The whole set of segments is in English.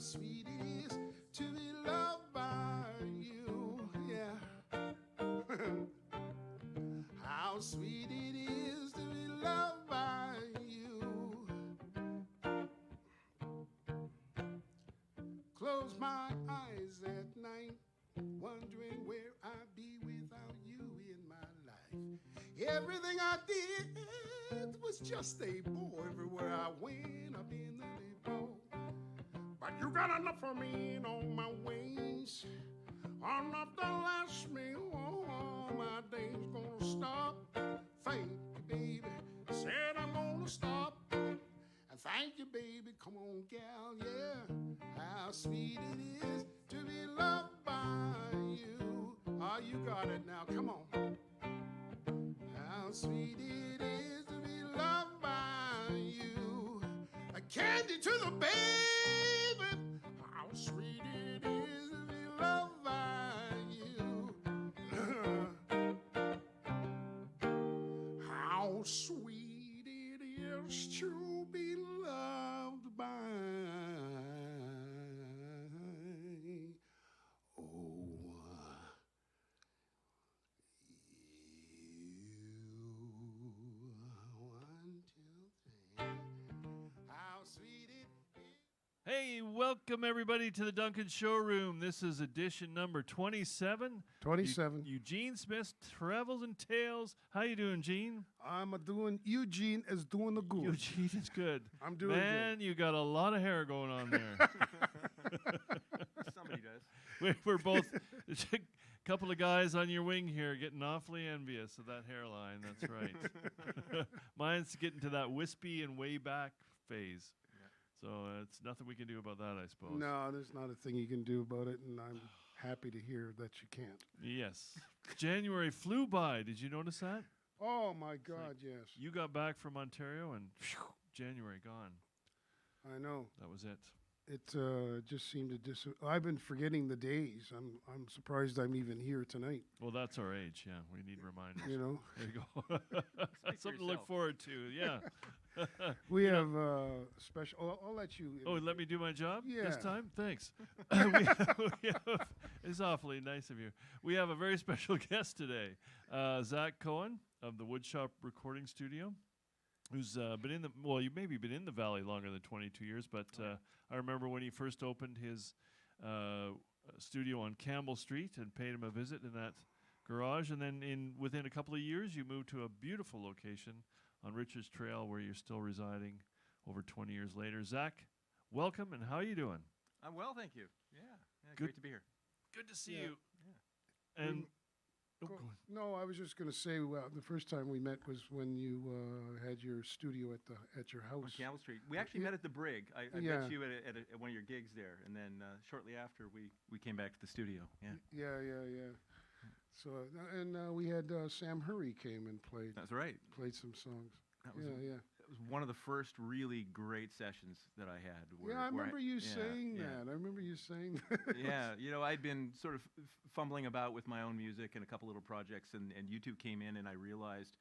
sweet it is to be loved by you. Yeah. How sweet it is to be loved by you. Close my eyes at night, wondering where I'd be without you in my life. Everything I did was just a bore. Everywhere I went, I've been the ball. But you got enough for me in all my ways, enough to last me all my days. Gonna stop, thank you, baby. Said I'm gonna stop, and thank you, baby. Come on, gal, yeah. How sweet it is to be loved by you. Oh, you got it now. Come on. How sweet it is to be loved by you. A candy to the baby. How sweet it is to be loved by you. How sweet it is to be loved by. Oh, how sweet it is. Hey, welcome everybody to the Duncan Showroom. This is edition number 27. 27. Eugene Smith's Travels and Tales. How you doing, Gene? I'm doing, Eugene is doing the good. Eugene is good. I'm doing Man, you got a lot of hair going on there. Somebody does. We're both a couple of guys on your wing here getting awfully envious of that hairline. That's right. Mine's getting to that wispy and way back phase. So it's nothing we can do about that, I suppose. No, there's not a thing you can do about it, and I'm happy to hear that you can't. Yes. January flew by. Did you notice that? Oh, my God, yes. You got back from Ontario and phew, January gone. I know. That was it. It just seemed to I've been forgetting the days. I'm surprised I'm even here tonight. Well, that's our age. Yeah, we need reminders. You know, There you go. Something to look yourself. forward to. Yeah. we have special. I'll let you. Oh, let me do my job this Yeah. time? Thanks. It's awfully nice of you. We have a very special guest today, Zach Cohen of the Woodshop Recording Studio, who's been in the, well, you maybe been in the Valley longer than 22 years, but I remember when he first opened his studio on Campbell Street and paid him a visit in that garage, and then within a couple of years, you moved to a beautiful location on Richards Trail where you're still residing over 20 years later. Zach, welcome, and how are you doing? I'm well, thank you. Yeah, Good. great to be here. Good to see Yeah. you. And Go- No, I was just going to say, the first time we met was when you had your studio at your On house. Campbell Street. We actually met at the Brig. I Yeah. met you at one of your gigs there, and then shortly after, we came back to the studio. Yeah, Yeah. So we had Sam Hurry came and played that's right. some songs. That was Yeah. It was one of the first really great sessions that I had. Yeah, I remember you yeah, saying yeah. that. I remember you saying that. Yeah, I'd been sort of fumbling about with my own music and a couple little projects, and you two came in, and I realized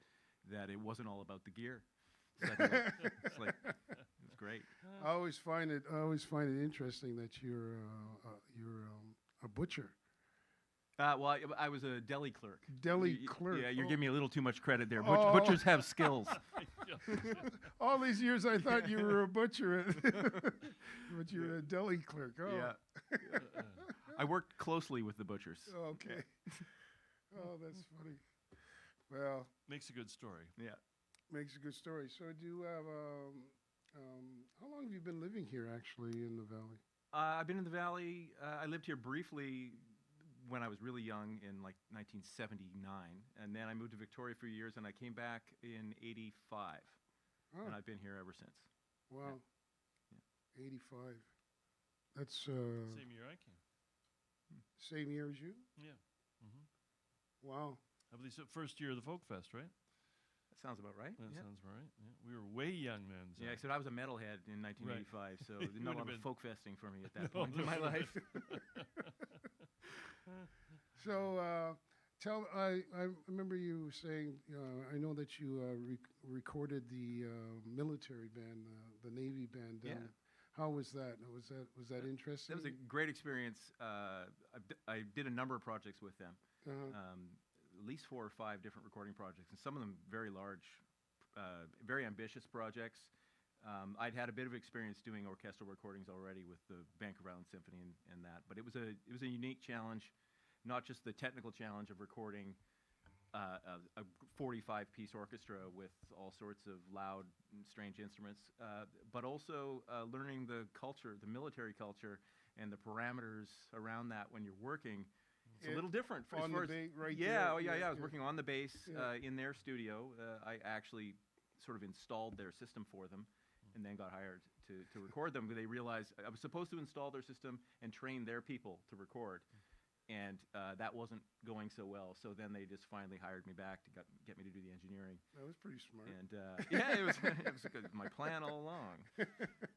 that it wasn't all about the gear. It's like it's great. I always find it interesting that you're a butcher. Well, I was a deli clerk. Deli Y- clerk. Yeah, you're Oh. giving me a little too much credit there. Oh. Butchers have skills. All these years I thought you were a butcher, but you're a deli clerk. Oh. Yeah. I worked closely with the butchers. Okay. Oh, that's funny. Well, makes a good story. Yeah. makes a good story. So do you have how long have you been living here actually in the Valley? I've been in the Valley. I lived here briefly when I was really young in like 1979, and then I moved to Victoria for years, and I came back in '85, Oh, and I've been here ever since. wow. 85. That's Same year I came. same year as you? Yeah. Hmm. Wow. I believe so. First year of the Folk Fest, right? That sounds about right. That Yeah. sounds right. Yeah. We were way young then. Yeah, Zach. except I was a metalhead in 1985, so You there's not a would've lot of been. folk festing for me at that No, point in my no. life. So I remember you saying I know that you recorded the military band, the Navy band How was that? Was that interesting? That was a great experience. I did a number of projects with them, Uh-huh. at least 4 or 5 different recording projects, and some of them very large, very ambitious projects. I'd had a bit of experience doing orchestral recordings already with the Vancouver Island Symphony and that, but it was a unique challenge, not just the technical challenge of recording a 45-piece orchestra with all sorts of loud and strange instruments, but also learning the culture, the military culture, and the parameters around that when you're working. It's a little different. On the bass, right yeah, there. oh yeah, Yeah, yeah. I was yeah. working on the bass Yeah. in their studio. I actually sort of installed their system for them, and then got hired to record them. But they realized I was supposed to install their system and train their people to record. And that wasn't going so well. So then they just finally hired me back to get me to do the engineering. That was pretty smart. And yeah, it was my plan all along.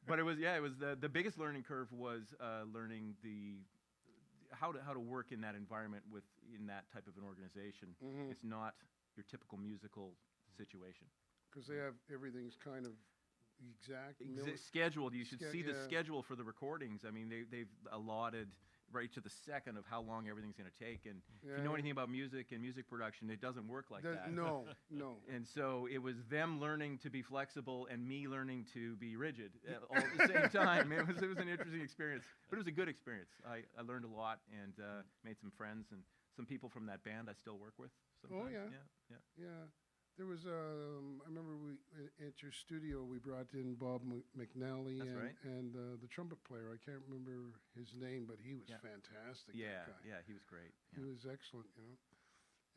But it was the biggest learning curve was learning how to work in that environment in that type of an organization. Mhm. It's not your typical musical situation. Because they have everything's kind of exact. Scheduled. You should see the yeah. schedule for the recordings. I mean, they've allotted right to the second of how long everything's going to take. And if you know anything about music and music production, it doesn't work like that. No. And so it was them learning to be flexible and me learning to be rigid all at the same time. It was an interesting experience, but it was a good experience. I learned a lot and made some friends and some people from that band I still work with sometimes. Oh, yeah. Yeah. There was I remember at your studio we brought in Bob McNally That's right. and the trumpet player. I can't remember his name, but he was Yeah. fantastic. Yeah, that guy. yeah, he was great. He Yeah. was excellent,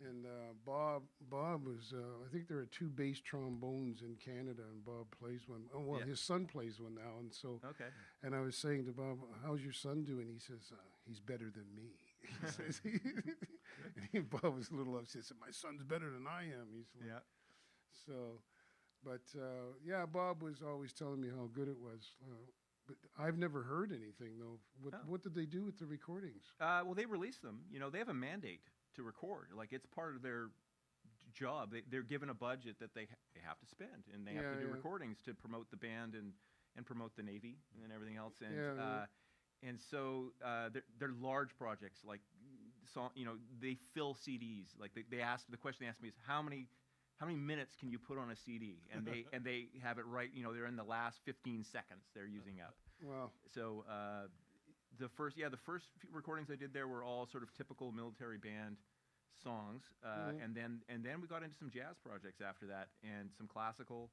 And Bob was I think there are 2 bass trombones in Canada, and Bob plays one. Oh well, Yeah. his son plays one now, and so. Okay. And I was saying to Bob, "How's your son doing?" He says, "He's better than me." He says, and Bob was a little upset. Said, "My son's better than I am." He's like, Yeah. So, but yeah, Bob was always telling me how good it was. But I've never heard anything though. What did they do with the recordings? Well, they release them. They have a mandate to record. Like it's part of their job. They're given a budget that they have to spend, and they have to do recordings to promote the band and promote the Navy and everything else. And and so they're large projects. Like they fill CDs. Like the question they asked me is how many minutes can you put on a CD? And they have it right. They're in the last 15 seconds they're using up. Wow. So the first few recordings I did there were all sort of typical military band songs, and then we got into some jazz projects after that, and some classical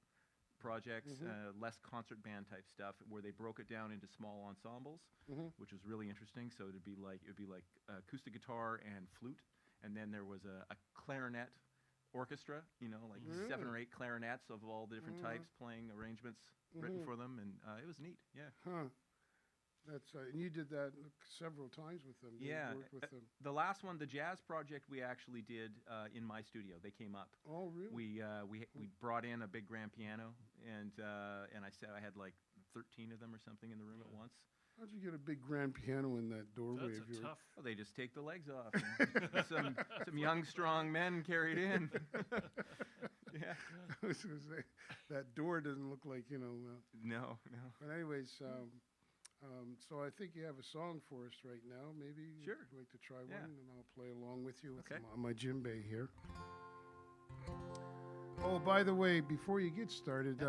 projects, less concert band type stuff, where they broke it down into small ensembles, which was really interesting. So it would be like acoustic guitar and flute, and then there was a clarinet orchestra, like 7 or 8 clarinets of all the different types playing arrangements written for them, and it was neat. Yeah. Huh. That's and you did that several times with them. Yeah. You worked with them. The last one, the jazz project, we actually did in my studio. They came up. Oh, really? We brought in a big grand piano, and I said I had like 13 of them or something in the room at once. How'd you get a big grand piano in that doorway That's of a your? tough. Well, they just take the legs off. And some young, strong men carried in. Yeah. I was gonna say, that door doesn't look like No. But anyways, so I think you have a song for us right now. Maybe Sure. you'd like to try Yeah. one, and I'll play along with you with Okay. my djembe here. Oh, by the way, before you get started,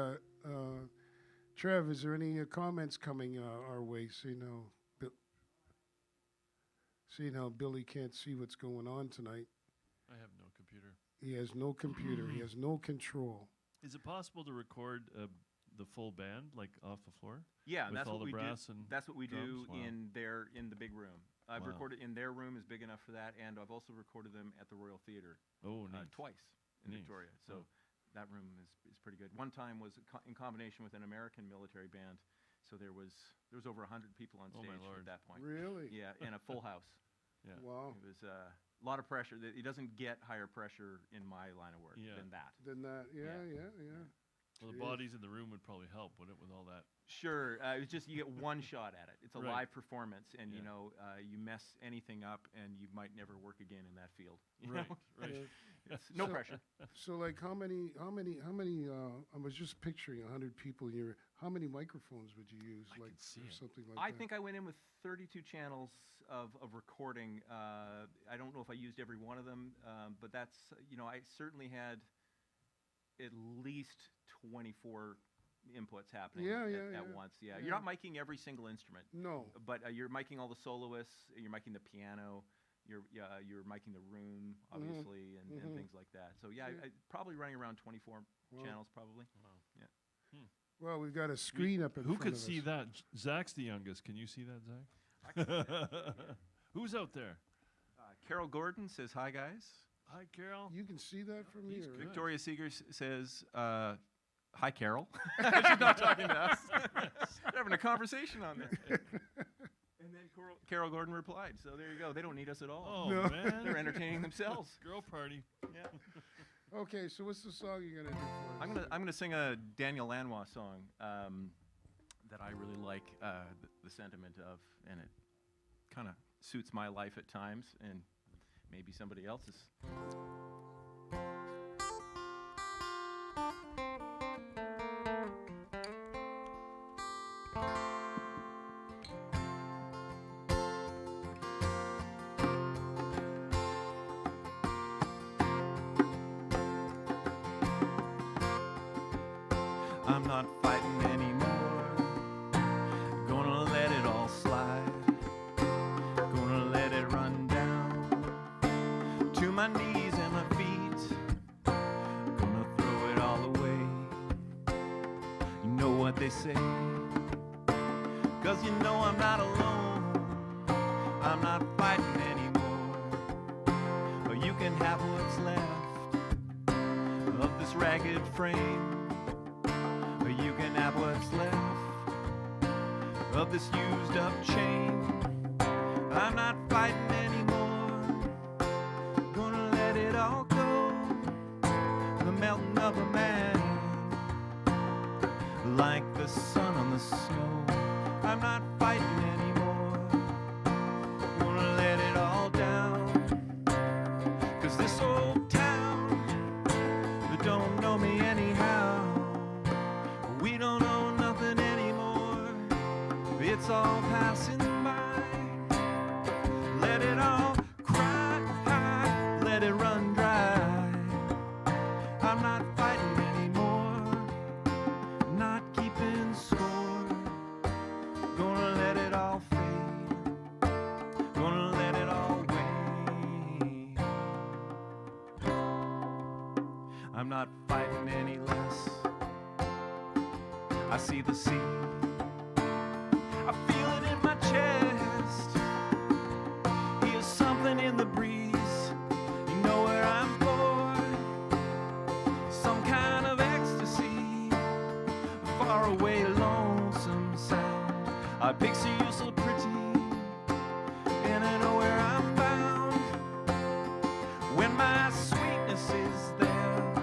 Trev, is there any comments coming our way? Seeing how Billy can't see what's going on tonight. I have no computer. He has no computer. He has no control. Is it possible to record the full band, like off the floor? Yeah, With that's all what the we brass do. and That's what we do drums? Wow. in the big room. I've Wow. recorded in their room is big enough for that, and I've also recorded them at the Royal Theatre Oh, neat. twice in Neat. Victoria. So Wow. that room is pretty good. One time was in combination with an American military band, so there was over 100 people on Oh, stage my Lord. at that point. Really? Yeah, in a full house. Yeah. Wow. It was a lot of pressure. It doesn't get higher pressure in my line of work Yeah. than that. Then that, yeah. Well, the Jeez. bodies in the room would probably help, wouldn't it, with all that? Sure, it's just you get one shot at it. It's a Right. live performance, and Yeah. you mess anything up, and you might never work again in that field. you Right, know? right. It's no So- pressure. So like how many I was just picturing 100 people in your how many microphones would you use, I like can see or it. something like I that? think I went in with 32 channels of recording. I don't know if I used every one of them, but that's, I certainly had at least 24 inputs happening at once. Yeah. You're not miking every single instrument. No. But you're miking all the soloists, you're miking the piano, you're miking the room, obviously, and things like that. So, I probably running around 24 channels, probably. Wow. Yeah. Well, we've got a screen up in Who front could of see us. that? Zach's the youngest. Can you see that, Zach? I can see that, yeah. Who's out there? Carol Gordon says, hi, guys. Hi, Carol. You can see that from He's here. good. Victoria Seeger says, hi, Carol. She's not talking to us. We're having a conversation on there. And then Carol Gordon replied, so there you go. They don't need us at all. Oh, No. man. They're entertaining themselves. Girl party. Yeah. Okay, so what's the song you're gonna do for us? I'm gonna sing a Daniel Lanois song that I really like the sentiment of, and it kind of suits my life at times, and maybe somebody else's. I'm not fighting anymore. Gonna let it all slide. Gonna let it run down to my knees and my feet. Gonna throw it all away. You know what they say, 'cause you know I'm not alone. I'm not fighting anymore. But you can have what's left of this ragged frame. You can have what's left of this used up chain. I'm not fighting anymore. Gonna let it all go. The melting of a man, like the sun on the snow. I'm not fighting anymore. Gonna let it all down. 'Cause this old town, they don't know me anyhow. We don't know nothing anymore. It's all passing by. Let it all cry, let it run dry. I'm not fighting anymore, not keeping score. Gonna let it all fade, gonna let it all wane. I'm not fighting any less. I see the sea, I feel it in my chest. Hear something in the breeze, you know where I'm for. Some kind of ecstasy, a far away lonesome sound. I picture you so pretty, and I know where I'm bound. When my sweetness is there,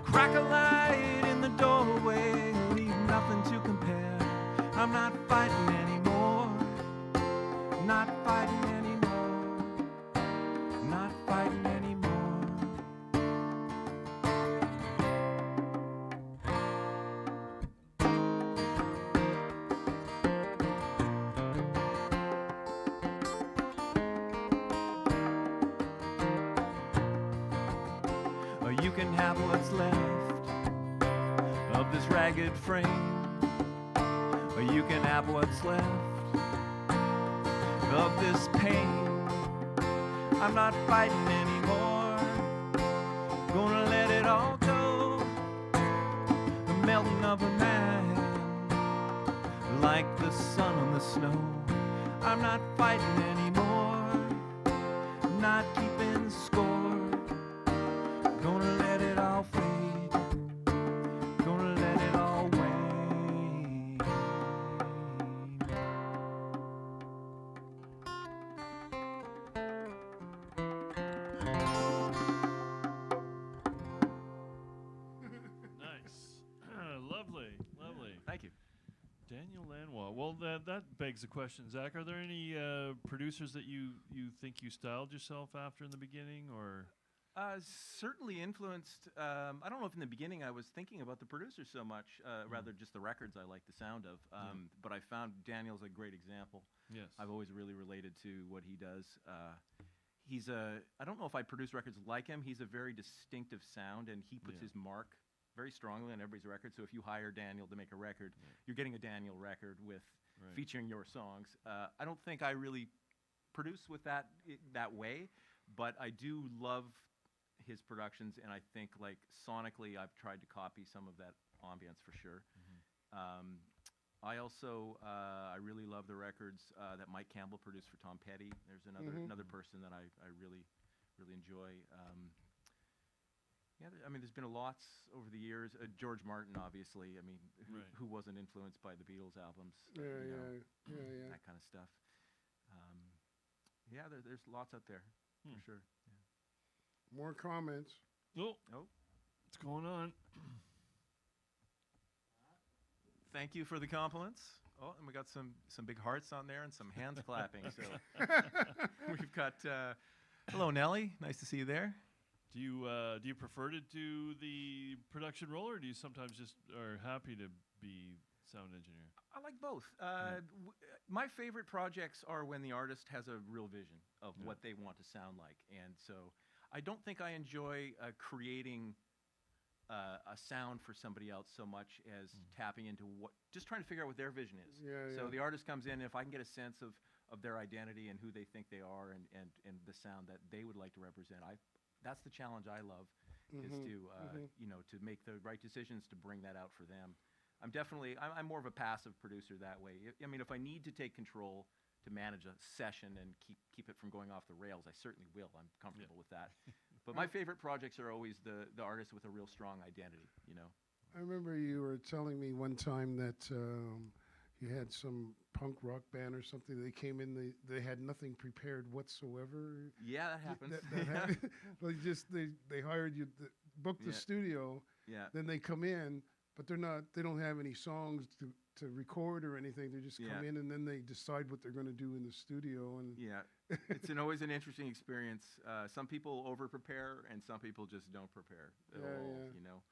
crack a light in the doorway, leave nothing to compare. I'm not fighting anymore, not fighting anymore, not fighting anymore. You can have what's left of this ragged frame. You can have what's left of this pain. I'm not fighting anymore. Gonna let it all go. The melting of a man, like the sun on the snow. I'm not fighting anymore, not keeping score. Gonna let it all fade, gonna let it all wane. Nice. Lovely. Thank you. Daniel Lanois. Well, that begs the question, Zach. Are there any producers that you think you styled yourself after in the beginning, or Certainly influenced. I don't know if in the beginning I was thinking about the producer so much, rather just the records I like the sound of. But I found Daniel's a great example. Yes. I've always really related to what he does. I don't know if I produce records like him. He's a very distinctive sound, and he puts his mark very strongly on everybody's record. So if you hire Daniel to make a record, you're getting a Daniel record with featuring your songs. I don't think I really produce with that way, but I do love his productions, and I think like sonically I've tried to copy some of that ambience for sure. I also I really love the records that Mike Campbell produced for Tom Petty. There's another person that I really enjoy. I mean, there's been lots over the years. George Martin, obviously. I mean, who wasn't influenced by the Beatles albums? That kind of stuff. There's lots out there for sure. Yeah. More comments. Oh, what's going on? Thank you for the compliments. Oh, and we got some big hearts on there and some hands clapping. So we've got hello, Nellie. Nice to see you there. Do you prefer to do the production role, or do you sometimes just are happy to be sound engineer? I like both. My favorite projects are when the artist has a real vision of what they want to sound like, and so I don't think I enjoy creating a sound for somebody else so much as tapping into just trying to figure out what their vision is. So the artist comes in, and if I can get a sense of their identity and who they think they are and the sound that they would like to represent, that's the challenge I love, is to make the right decisions to bring that out for them. I'm more of a passive producer that way. I mean, if I need to take control to manage a session and keep it from going off the rails, I certainly will. I'm comfortable with that. But my favorite projects are always the artists with a real strong identity, I remember you were telling me one time that you had some punk rock band or something. They came in, they had nothing prepared whatsoever. Yeah, that happens. That happened. They hired you, booked the studio. Yeah. Then they come in, but they don't have any songs to record or anything. They just come in, and then they decide what they're going to do in the studio. And it's always an interesting experience. Some people over prepare, and some people just don't prepare at all.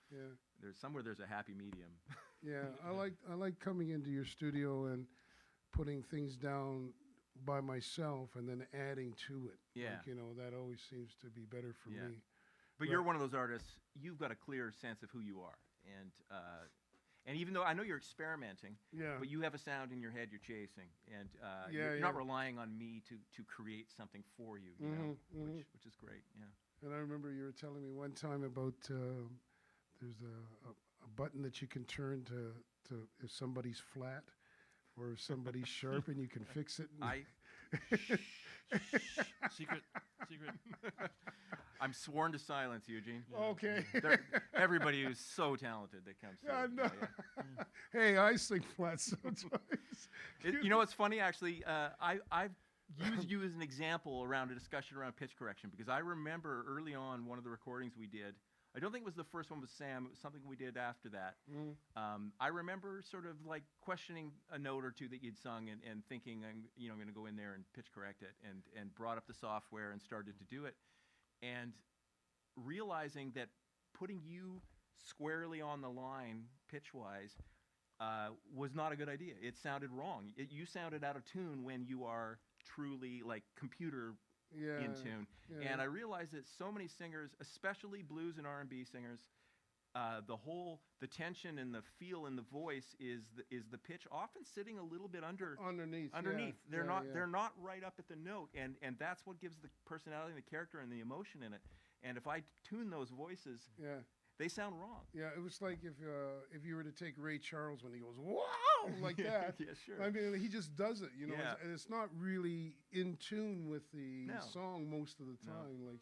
There's somewhere there's a happy medium. I like coming into your studio and putting things down by myself and then adding to it. That always seems to be better for me. But you're one of those artists. You've got a clear sense of who you are, and even though I know you're experimenting, but you have a sound in your head you're chasing, and you're not relying on me to create something for you, which is great. Yeah. And I remember you were telling me one time about there's a button that you can turn to if somebody's flat or if somebody's sharp, and you can fix it. Secret. I'm sworn to silence, Eugene. Okay. Everybody who's so talented that comes through. No. Hey, I sing flat sometimes. You know what's funny, actually? I've used you as an example around a discussion around pitch correction, because I remember early on one of the recordings we did. I don't think it was the first one with Sam. It was something we did after that. I remember sort of like questioning a note or two that you'd sung and thinking, I'm going to go in there and pitch correct it, and brought up the software and started to do it. And realizing that putting you squarely on the line pitch-wise was not a good idea. It sounded wrong. You sounded out of tune when you are truly like computer in tune. And I realized that so many singers, especially blues and R&B singers, the tension and the feel in the voice is the pitch often sitting a little bit underneath. They're not right up at the note, and that's what gives the personality and the character and the emotion in it. And if I tune those voices, they sound wrong. Yeah, it was like if you were to take Ray Charles when he goes wow like that. Yeah, sure. I mean, he just does it, and it's not really in tune with the song most of the time. Like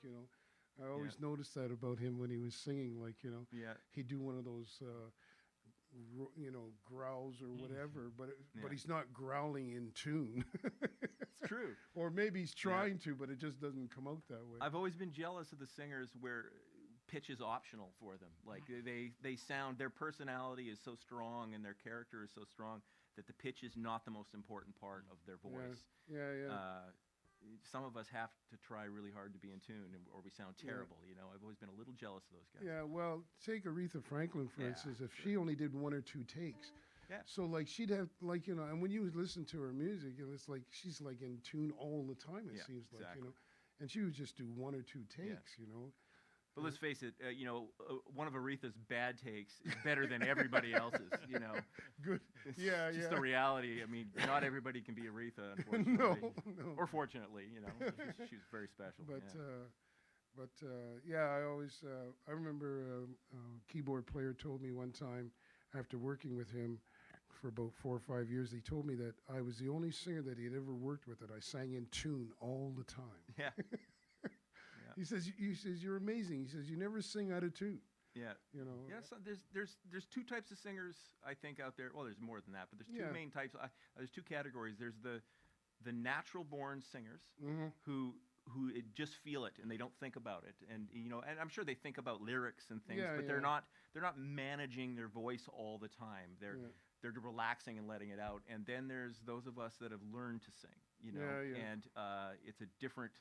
I always noticed that about him when he was singing. Like he'd do one of those growls or whatever, but he's not growling in tune. It's true. Or maybe he's trying to, but it just doesn't come out that way. I've always been jealous of the singers where pitch is optional for them. Like they sound, their personality is so strong and their character is so strong that the pitch is not the most important part of their voice. some of us have to try really hard to be in tune, or we sound terrible. You know, I've always been a little jealous of those guys. Yeah, well, take Aretha Franklin, for Yeah, instance. If she only did 1 or 2 takes, Yeah. so like she'd have like, you know, and when you listen to her music, it's like she's like in tune all the time. It Yeah, seems like, exactly. you know, and she would just do 1 or 2 takes, you know. But let's face it, you know, one of Aretha's bad takes is better than everybody else's. You know, Good. it's Yeah, just yeah. the reality. I mean, not everybody can be Aretha, unfortunately. No. Or fortunately, you know, she's very special. But yeah. yeah, I always I remember a keyboard player told me one time after working with him for about 4 or 5 years, he told me that I was the only singer that he had ever worked with that I sang in tune all the time. Yeah. He says, you're amazing. He says, you never sing out of tune. Yeah. You know. Yeah, so there's 2 types of singers, I think, out there. Well, there's more than that, but there's 2 Yeah. main types. There's 2 categories. There's the natural born singers who just feel it and they don't think about it, and you know, and I'm sure they think about lyrics and things, Yeah, but yeah. they're not managing their voice all the time. They're relaxing and letting it out. And then there's those of us that have learned to sing, you know, Yeah, yeah. and it's a different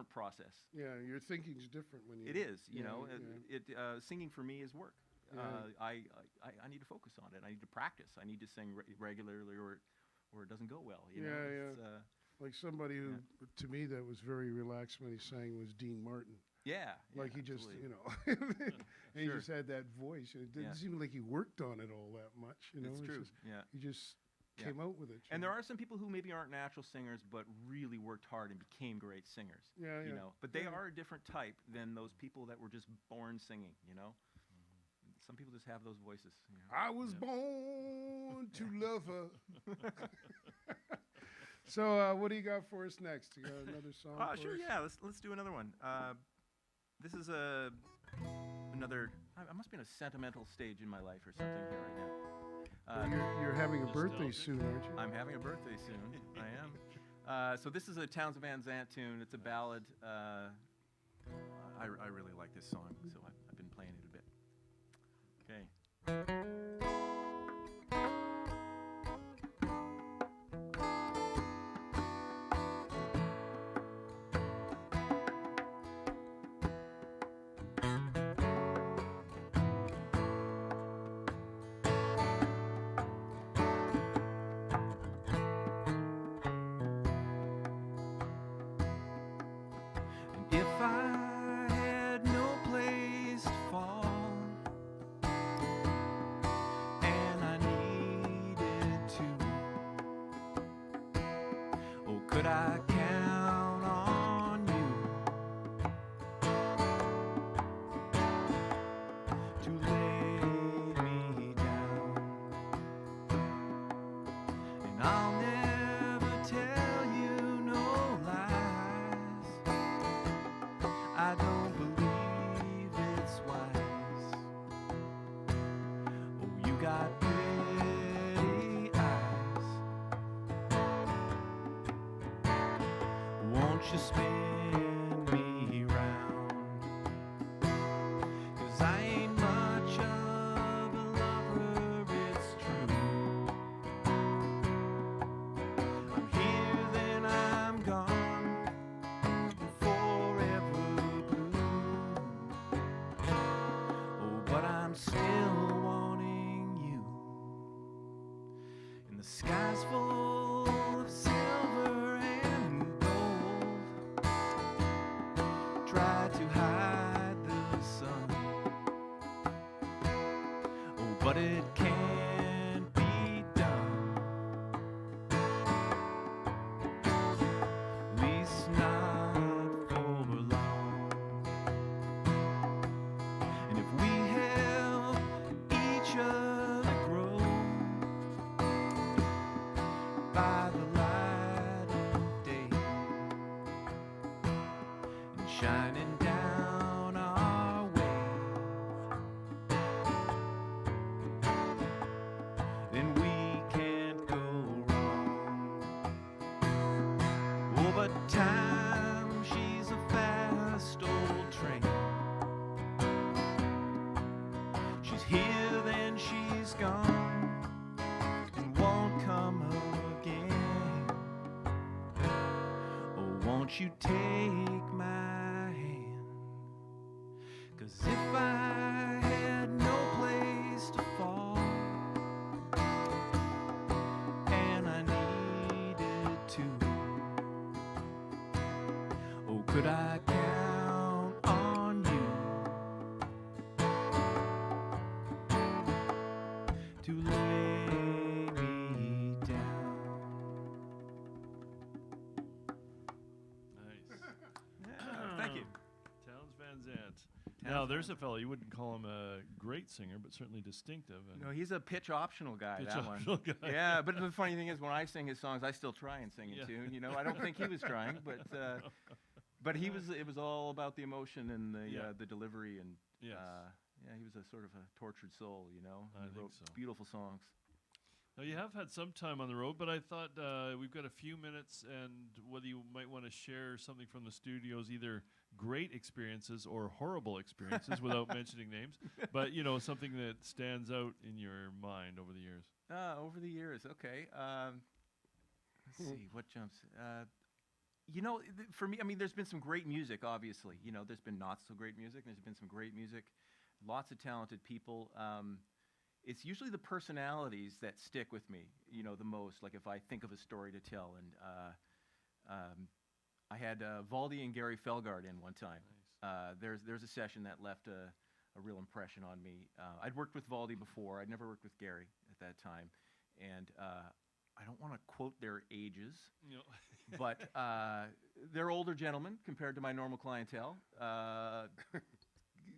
process. Yeah, your thinking's different when you. It is, you Yeah, know. yeah. Singing for me is work. Yeah. I need to focus on it. I need to practice. I need to sing regularly, or it doesn't go well. You know? Yeah, It's, Like somebody who, to me, that was very relaxed when he sang was Dean Martin. yeah. Like he just, absolutely. you know, and he Sure. just had that voice. And it didn't Yeah. seem like he worked on it all that much. You know, It's true. just, Yeah. he just Yeah. came out with it. And there are some people who maybe aren't natural singers, but really worked hard and became great singers. Yeah, You yeah. know, but they Yeah. are a different type than those people that were just born singing. You know, some people just have those voices. You know? I was born to love her. So, what do you got for us next? You got another song? for Sure. us? Yeah. Let's do another one. This is another. I must be in a sentimental stage in my life or something here right now. You're having a birthday nostalgic. soon, aren't you? I'm having a birthday soon. I am. So this is a Towns Van Zandt tune. It's a ballad. I really like this song, so I've been playing it a bit. Okay. And if I had no place to fall, and I needed to, oh, could I count on you to lay me down? And I'll never tell you no lies. I don't believe it's wise. Oh, you got pretty eyes. Won't you spin me round? 'Cause I ain't much of a lover, it's true. I'm here, then I'm gone, forever blue. Oh, but I'm still wanting you. And the sky's full of silver and gold. Try to hide the sun. Oh, but it can't be done. At least not for long. And if we help each other grow by the light of day and shining down our way, then we can't go wrong. Oh, but time, she's a fast old train. She's here, then she's gone, and won't come again. Won't you take my hand? 'Cause if I had no place to fall and I needed to, oh, could I count on you to lay me down? Nice. Yeah, thank you. Townes Van Zandt. Now, there's a fellow, you wouldn't call him a great singer, but certainly distinctive. And No, he's a pitch optional guy. pitch that optional one. guy. Yeah, but the funny thing is, when I sing his songs, I still try and sing in Yeah. tune. You know, I don't think he was trying, but he was. It was all about the emotion and the delivery, and Yes. yeah, he was a sort of a tortured soul. You know, I he think wrote so. beautiful songs. Now, you have had some time on the road, but I thought we've got a few minutes, and whether you might want to share something from the studios, either great experiences or horrible experiences, without mentioning names, but, you know, something that stands out in your mind over the years. Over the years, okay. Let's see what jumps. You know, for me, I mean, there's been some great music. Obviously, you know, there's been not so great music. There's been some great music, lots of talented people. It's usually the personalities that stick with me, you know, the most. Like if I think of a story to tell, and I had Valdi and Gary Felgard in one time. Nice. There's a session that left a real impression on me. I'd worked with Valdi before. I'd never worked with Gary at that time, and I don't want to quote their ages, You know, but they're older gentlemen compared to my normal clientele.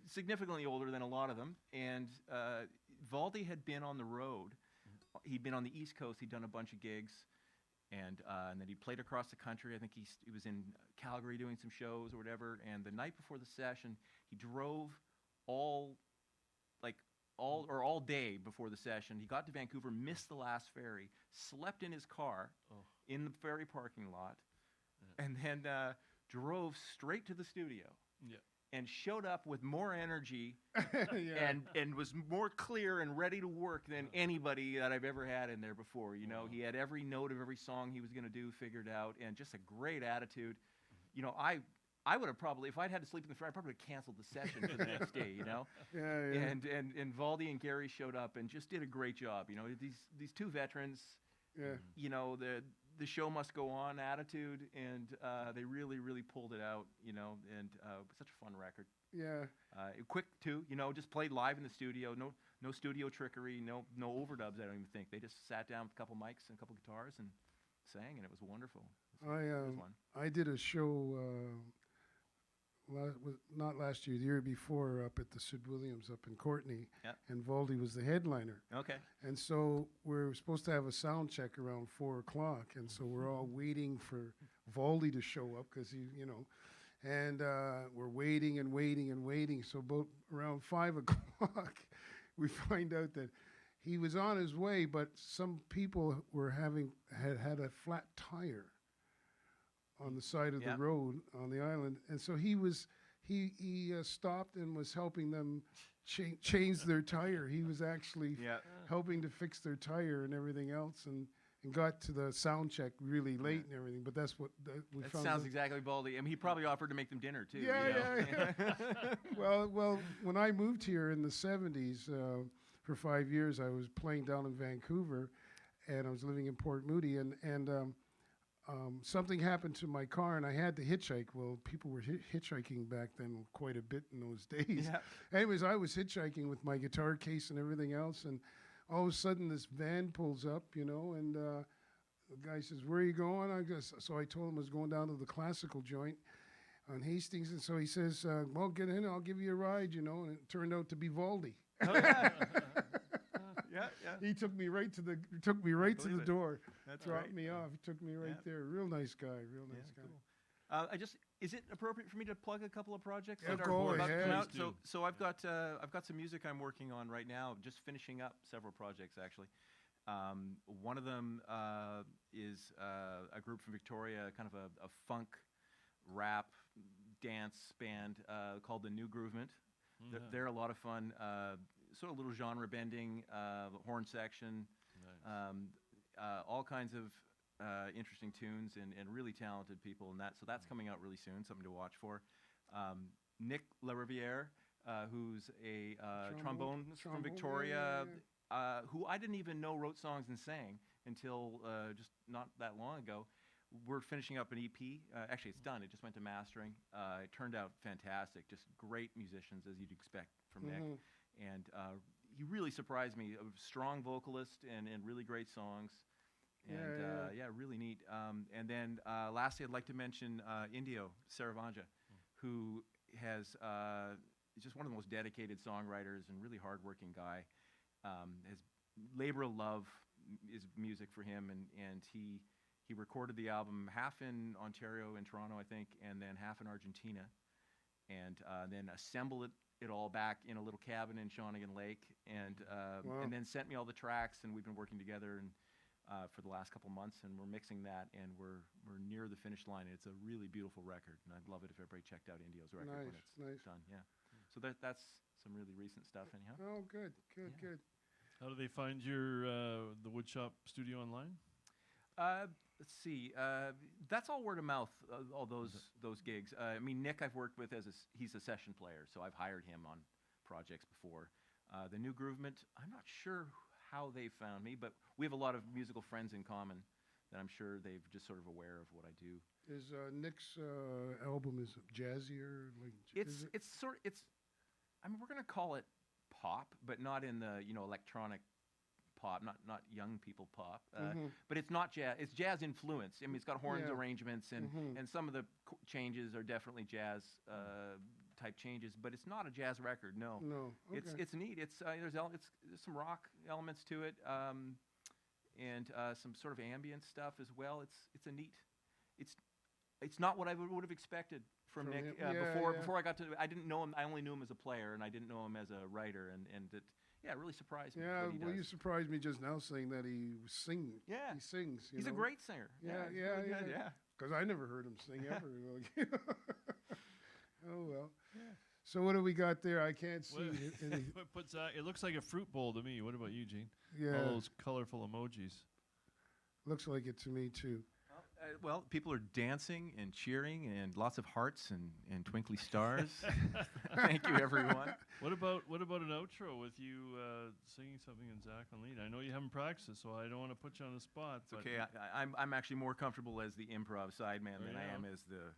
Significantly older than a lot of them, and Valdi had been on the road. He'd been on the East Coast. He'd done a bunch of gigs, and then he played across the country. I think he was in Calgary doing some shows or whatever. And the night before the session, he drove all day before the session. He got to Vancouver, missed the last ferry, slept in his car in the ferry parking lot, and then drove straight to the studio. yeah. And showed up with more energy Yeah. and was more clear and ready to work than anybody that I've ever had in there before. You know, he had every note of every song he was going to do figured out, and just a great attitude. You know, I would have probably, if I'd had to sleep in the ferry, I probably would have canceled the session for the next day. You know, Yeah. and Valdi and Gary showed up and just did a great job. You know, these two veterans. Yeah. You know, the show must go on attitude, and they really, really pulled it out, you know, and such a fun record. Yeah. Quick too, you know, just played live in the studio, no studio trickery, no overdubs. I don't even think they just sat down with a couple mics and a couple guitars and sang, and it was wonderful. It was fun. I did a show, not last year, the year before, up at the Sid Williams up in Courtenay, Yeah. and Valdi was the headliner. Okay. And so we're supposed to have a sound check around 4 o'clock, and so we're all waiting for Valdi to show up because you know, and we're waiting and waiting and waiting. So about around 5 o'clock, we find out that he was on his way, but some people had a flat tire on the side of the road on the island, and so he stopped and was helping them change their tire. He was actually helping to fix their tire and everything else, and got to the sound check really late and everything. But that's what we That found. sounds exactly Valdi. I mean, he probably offered to make them dinner too. Yeah, you know? yeah. Well, when I moved here in the 70s, for 5 years, I was playing down in Vancouver, and I was living in Port Moody, and something happened to my car, and I had to hitchhike. Well, people were hitchhiking back then quite a bit in those days. Yeah. Anyways, I was hitchhiking with my guitar case and everything else, and all of a sudden this van pulls up, you know, and the guy says, "Where are you going?" So I told him I was going down to the classical joint on Hastings, and so he says, "Well, get in, I'll give you a ride," you know, and it turned out to be Valdi. Oh, yeah. Yeah. He took me right to the door. That's dropped right. me off. He took me right there. Real nice guy. Real nice guy. Cool. Is it appropriate for me to plug a couple of projects Yeah, that go are about to ahead. come out? Please do. So I've got some music I'm working on right now. Just finishing up several projects actually. One of them is a group from Victoria, kind of a funk rap dance band called the New Groovement. They're a lot of fun. Sort of little genre bending, horn section, Nice. all kinds of interesting tunes and really talented people, and so that's coming out really soon. Something to watch for. Nick LaRiviere, who's a trombonist from Victoria, who I didn't even know wrote songs and sang until just not that long ago. We're finishing up an EP. Actually, it's done. It just went to mastering. It turned out fantastic. Just great musicians, as you'd expect from Nick. And he really surprised me. A strong vocalist and really great songs. And really neat. And then lastly, I'd like to mention Indio Saravanja, who is just one of the most dedicated songwriters and really hardworking guy. His labor of love is music for him, and he recorded the album half in Ontario and Toronto, I think, and then half in Argentina, and then assembled it all back in a little cabin in Shawnigan Lake, and then sent me all the tracks, and we've been working together and for the last couple months, and we're mixing that, and we're near the finish line. It's a really beautiful record, and I'd love it if everybody checked out Indio's record when it's done. Yeah, so that's some really recent stuff, anyhow. Oh, good. How do they find your the Woodshop studio online? Let's see. That's all word of mouth. All those gigs. I mean, Nick, I've worked with he's a session player, so I've hired him on projects before. The New Groovement, I'm not sure how they found me, but we have a lot of musical friends in common that I'm sure they've just sort of aware of what I do. Is Nick's album is jazzier? Like I mean, we're gonna call it pop, but not in the electronic pop, not young people pop. But it's not jazz. It's jazz influence. I mean, it's got horns arrangements, and some of the changes are definitely jazz type changes. But it's not a jazz record. No. Okay. It's neat. It's there's some rock elements to it, and some sort of ambient stuff as well. It's a neat. It's not what I would have expected from Nick before I got to. I didn't know him. I only knew him as a player, and I didn't know him as a writer, and it. Yeah, it really surprised me. Yeah, well, you surprised me just now saying that he sings. Yeah, he sings. He's a great singer. Yeah. Because I never heard him sing ever. Oh well. Yeah. So what do we got there? I can't see. What puts it looks like a fruit bowl to me. What about you, Gene? Yeah. All those colorful emojis. Looks like it to me too. Well, people are dancing and cheering and lots of hearts and twinkly stars. Thank you, everyone. What about an outro with you singing something in Zach and Lena? I know you haven't practiced, so I don't want to put you on the spot. It's okay. I'm actually more comfortable as the improv sideman than I am as the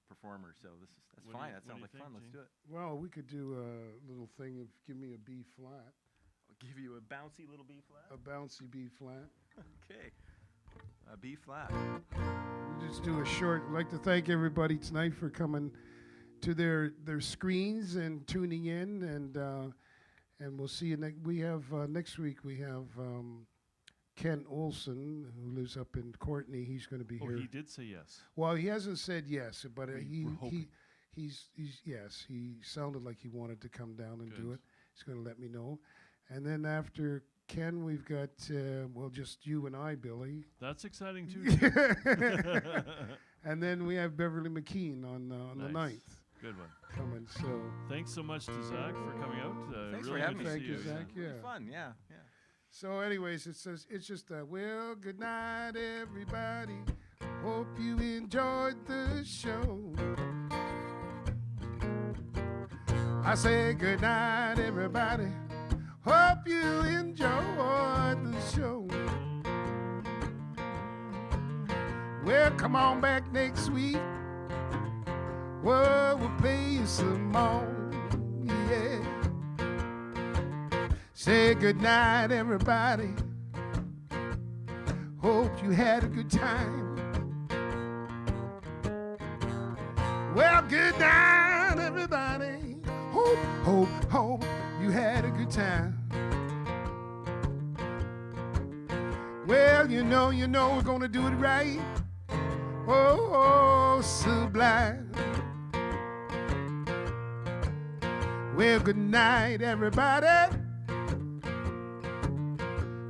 performer. So that's fine. That sounds like fun. Let's do it. Well, we could do a little thing of give me a B flat. I'll give you a bouncy little B flat. A bouncy B flat. Okay. B flat. We'll just do a short. I'd like to thank everybody tonight for coming to their screens and tuning in, and we'll see you next. We have next week. We have Ken Olson, who lives up in Courtenay. He's going to be here. He did say yes. Well, he hasn't said yes, but he's yes. He sounded like he wanted to come down and do it. He's going to let me know, and then after Ken, we've got, just you and I, Billy. That's exciting, too. And then we have Beverly McKean on the 9th. Good one. Coming, so. Thanks so much to Zach for coming out. Thanks really for having me. Thank you, Zach. Yeah. Really fun, yeah. So anyways, it's just well, good night, everybody. Hope you enjoyed the show. I say good night, everybody. Hope you enjoyed the show. Well, come on back next week. Well, we'll play you some more. Yeah. Say good night, everybody. Hope you had a good time. Well, good night, everybody. Hope you had a good time. Well, you know, we're gonna do it right. Oh, sublime. Well, good night, everybody.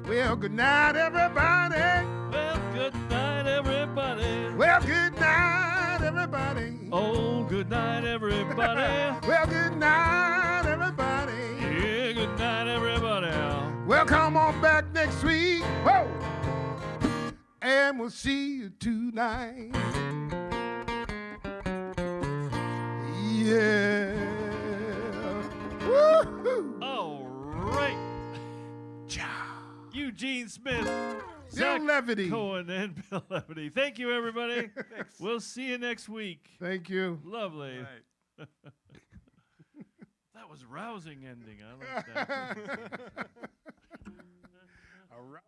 Well, good night, everybody. Well, good night, everybody. Well, good night, everybody. Oh, good night, everybody. Well, good night, everybody. Yeah, good night, everybody. Well, come on back next week. Whoa. And will see you tonight. Yeah. Woo-hoo. All right. Eugene Smith, Zach Levity. Cohen, and Bill Levity. Thank you, everybody. Thanks. We'll see you next week. Thank you. Lovely. Right. That was rousing ending. I like that. All right.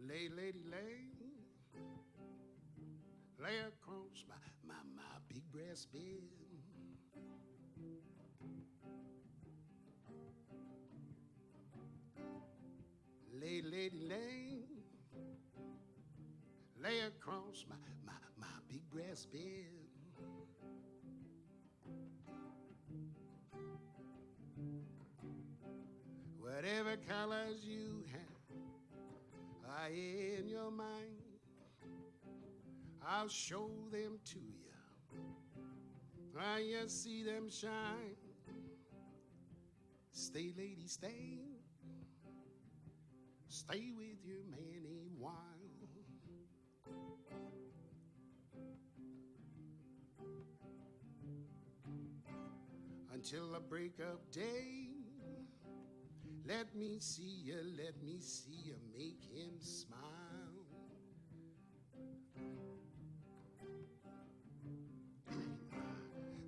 Lay, lady, lay across my big brass bed. Lay, lady, lay across my big brass bed. Whatever colors you have are in your mind, I'll show them to you. While you see them shine. Stay, lady, stay. Stay with your man a while. Until the break of day. Let me see you make him smile.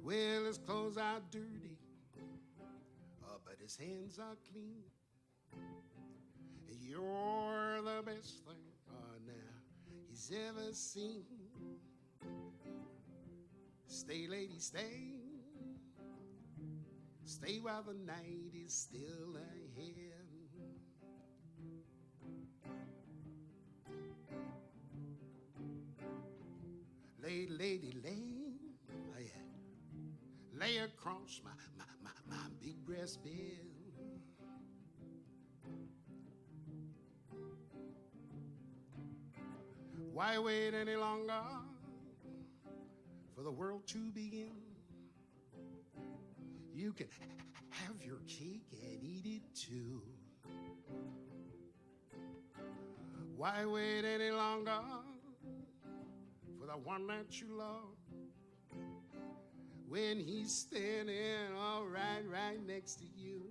Well, his clothes are dirty, but his hands are clean. You're the best thing now he's ever seen. Stay, lady, stay. Stay while the night is still ahead. Lay, lady, lay. Oh, yeah. Lay across my big breast bed. Why wait any longer for the world to begin? You can have your cake and eat it too. Why wait any longer for the one that you love when he's standing all right next to you?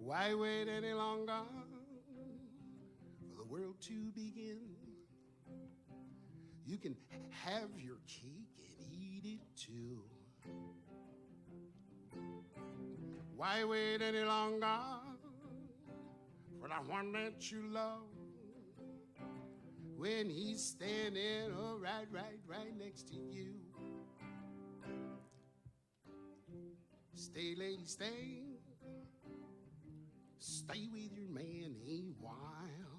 Why wait any longer for the world to begin? You can have your cake and eat it too. Why wait any longer for the one that you love when he's standing all right next to you? Stay, lady, stay. Stay with your man a while.